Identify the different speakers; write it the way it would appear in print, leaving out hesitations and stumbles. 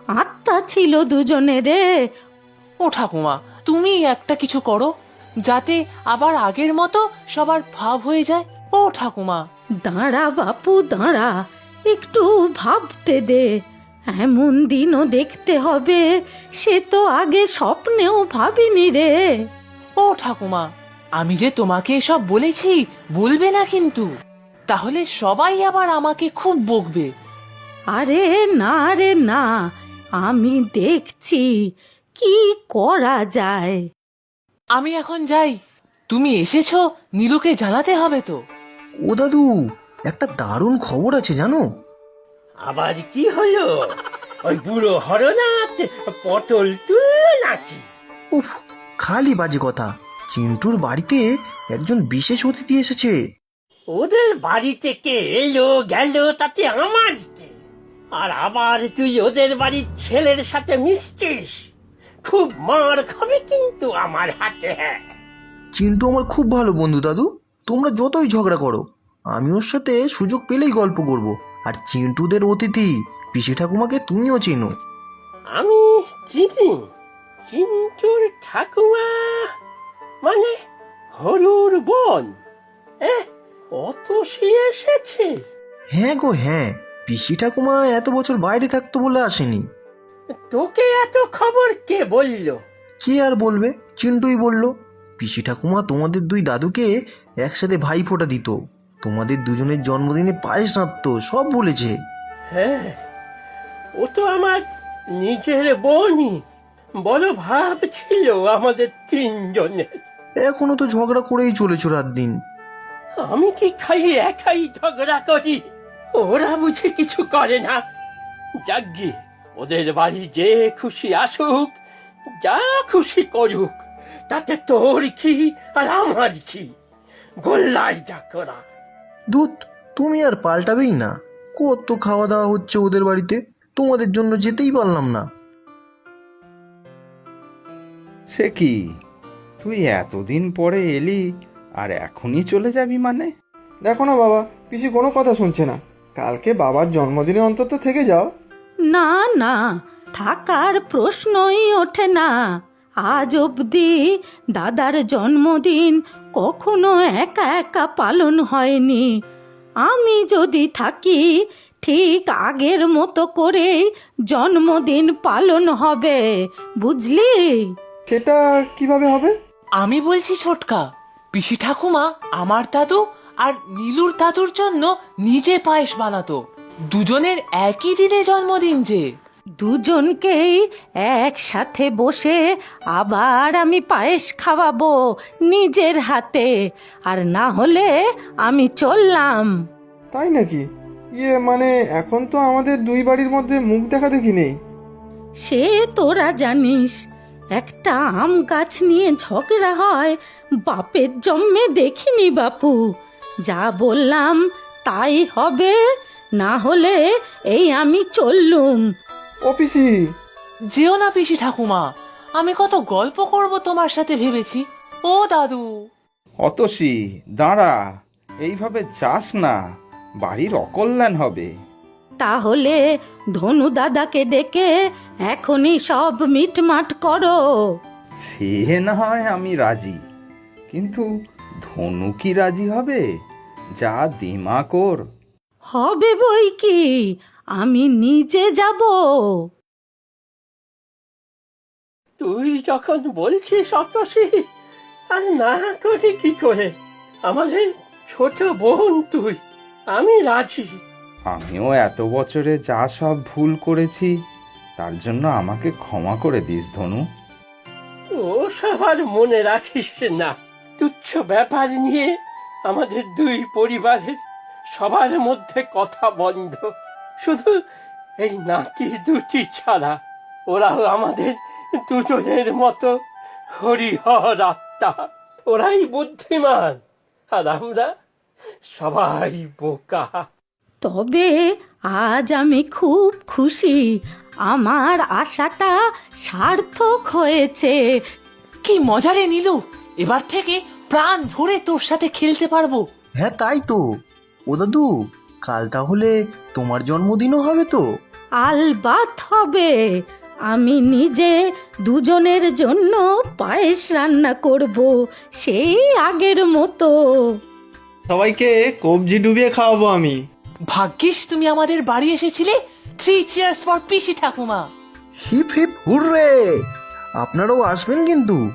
Speaker 1: আত্মা ছিল দুজনেরে।
Speaker 2: ও ঠাকুমা, তুমি একটা কিছু করো যাতে আবার আগের মতো সবার ভাব হয়ে যায়। ও ঠাকুমা।
Speaker 1: দাঁড়া বাপু দাঁড়া, একটু ভাবতে দে। এমন দিনও দেখতে হবে, সে তো আগে স্বপ্নেও ভাবিনি রে।
Speaker 2: ও ঠাকুমা, আমি যে তোমাকে এসব বলেছি বলবে না কিন্তু, তাহলে সবাই আবার আমাকে খুব বকবে।
Speaker 1: আরে না রে না, আমি দেখছি কি করা যায়।
Speaker 2: আমি এখন যাই, তুমি এসেছো নীলুকে জানাতে হবে তো।
Speaker 3: ও দাদু, একটা দারুণ খবর আছে জানো?
Speaker 4: আবার কি হলো? ওই বুড়ো হরনাথ পটল তুললো নাকি?
Speaker 3: উফ, খালি বাজে কথা। চিন্টুর বাড়িতে একজন বিশেষ অতিথি এসেছে।
Speaker 4: ওদের বাড়িতে কে এলো গেল তাতে আমার কি? আর আবার তুই ওদের বাড়ির ছেলের সাথে মিশছিস? খুব মার খাবে কিন্তু আমার হাতে।
Speaker 3: চিন্টু আমার খুব ভালো বন্ধু দাদু। তোমরা যতই ঝগড়া করো, আমি ওর সাথে সুযোগ পেলেই গল্প করব। আর চিন্টুদের অতিথি পিসি ঠাকুমাকে তুমিও চেনো।
Speaker 4: আমি চিনি চিন্টুর ঠাকুমা, মানে হরুর বোন। অত সে এসেছে?
Speaker 3: হ্যাঁ গো হ্যাঁ, পিসি ঠাকুমা এত বছর বাইরে থাকতো বলে আসেনি।
Speaker 4: তোকে এত খবর কে বললো?
Speaker 3: কে আর বলবে, চিন্টুই বলল। পিসি ঠাকুমা তোমাদের দুই দাদুকে একসাথে ভাই ফোঁটা দিত, তোমাদের দুজনের জন্মদিনে পায়েস রাঁধতো, সব বলেছে।
Speaker 4: হ্যাঁ, ও তো আমার নিজের বোনই। বড় ভাব ছিল আমাদের তিনজনের।
Speaker 3: এখনো তো ঝগড়া করেই চলেছ রাত দিন।
Speaker 4: আমি কি খালি একাই ঝগড়া করি? ওরা বুঝে কিছু করে না। যাগ্গি, ওদের বাড়ি যে খুশি আসুক, যা খুশি করুক, তাতে তোর কি আর আমার কি? গোল্লাই যা করা।
Speaker 3: দুধ, তুমি আর পাল্টাবেই না। কত খাওয়া দাওয়া হচ্ছে ওদের বাড়িতে, তোমাদের জন্য যেতেই পারলাম না।
Speaker 5: সে কি, তুই এতদিন পরে এলি আর এখনই চলে যাবি মানে?
Speaker 6: দেখো না বাবা, পিসি কোনো কথা শুনছে না। কালকে বাবার জন্মদিনে অন্তত থেকে যাও।
Speaker 1: না না, থাকার প্রশ্নই ওঠে না। আজ অবধি দাদার জন্মদিন কখনো একা একা পালন হয়নি। আমি যদি থাকি, ঠিক আগের মতো করেই জন্মদিন পালন হবে, বুঝলি?
Speaker 6: সেটা কিভাবে হবে?
Speaker 2: আমি বলছি ছোটকা, পিসি ঠাকুমা আমার দাদু আর নীলুর দাদুর জন্য নিজে পায়েস বানাতো। দুজনের একই দিনে জন্মদিন যে।
Speaker 1: দুজনকেই একসাথে বসে আবার আমি পায়েস খাওয়াবো নিজের হাতে। আর না হলে আমি চললাম।
Speaker 6: তাই নাকি? মানে এখন তো আমাদের দুই বাড়ির মধ্যে মুখ দেখা দেখি নেই।
Speaker 1: সে তোরা জানিস, একটা আম গাছ নিয়ে ঝগড়া হয় বাপের জন্মে দেখিনি বাপু। যা বললাম তাই হবে, না হলে এই আমি চললুম।
Speaker 6: ও পিসি,
Speaker 2: যেও না পিসি ঠাকুমা, আমি কত গল্প করব তোমার সাথে ভেবেছি। ও দাদু।
Speaker 5: অতসী, দাঁড়া, এইভাবে যাস না, বাড়ির অকল্যাণ হবে।
Speaker 1: তাহলে ধনু দাদাকে ডেকে এখনই সব মিটমাট করো।
Speaker 5: সে না হয় আমি রাজি, কিন্তু ধনু কি রাজি হবে? যা দিমাগ ওর।
Speaker 1: হবে বই কি, আমি নিজে যাব।
Speaker 4: তুই যখন বলছিস অতসী, আর না করি কি করে? আমাদের ছোট বোন তুই, আমি রাজি।
Speaker 5: আমিও এত বছরে যা সব ভুল করেছি, তার জন্য আমাকে ক্ষমা করে দিস ধনু।
Speaker 4: ও সবার মনে রাখিস না। তুচ্ছ ব্যাপার নিয়ে আমাদের দুই পরিবারের সবার মধ্যে কথা বন্ধ, শুধু এই নাতি দুটি ছাড়া। ওরাও আমাদের দুজনের মতো হরিহর আত্মা। ওরাই বুদ্ধিমান আর আমরা সবাই বোকা।
Speaker 1: তবে আজ আমি খুব খুশি, আমার আশাটা সার্থক হয়েছে।
Speaker 2: কি মজা রে নীলু, এবার থেকে প্রাণ ভরে তোর সাথে খেলতে পারবো।
Speaker 3: হ্যাঁ তাই তো। ও দাদু, কাল তাহলে তোমার জন্মদিনও হবে তো?
Speaker 1: আলবাত হবে। আমি নিজে দুজনের জন্য পায়েস রান্না করব, সেই আগের মতো।
Speaker 6: সবাইকে কবজি ডুবিয়ে খাওয়াবো আমি।
Speaker 2: ভাগ্যিস তুমি আমাদের বাড়ি এসেছিলে। 3 cheers ফর পিসি ঠাকুমা।
Speaker 3: Hip hip hooray! আপনারাও আসবেন কিন্তু।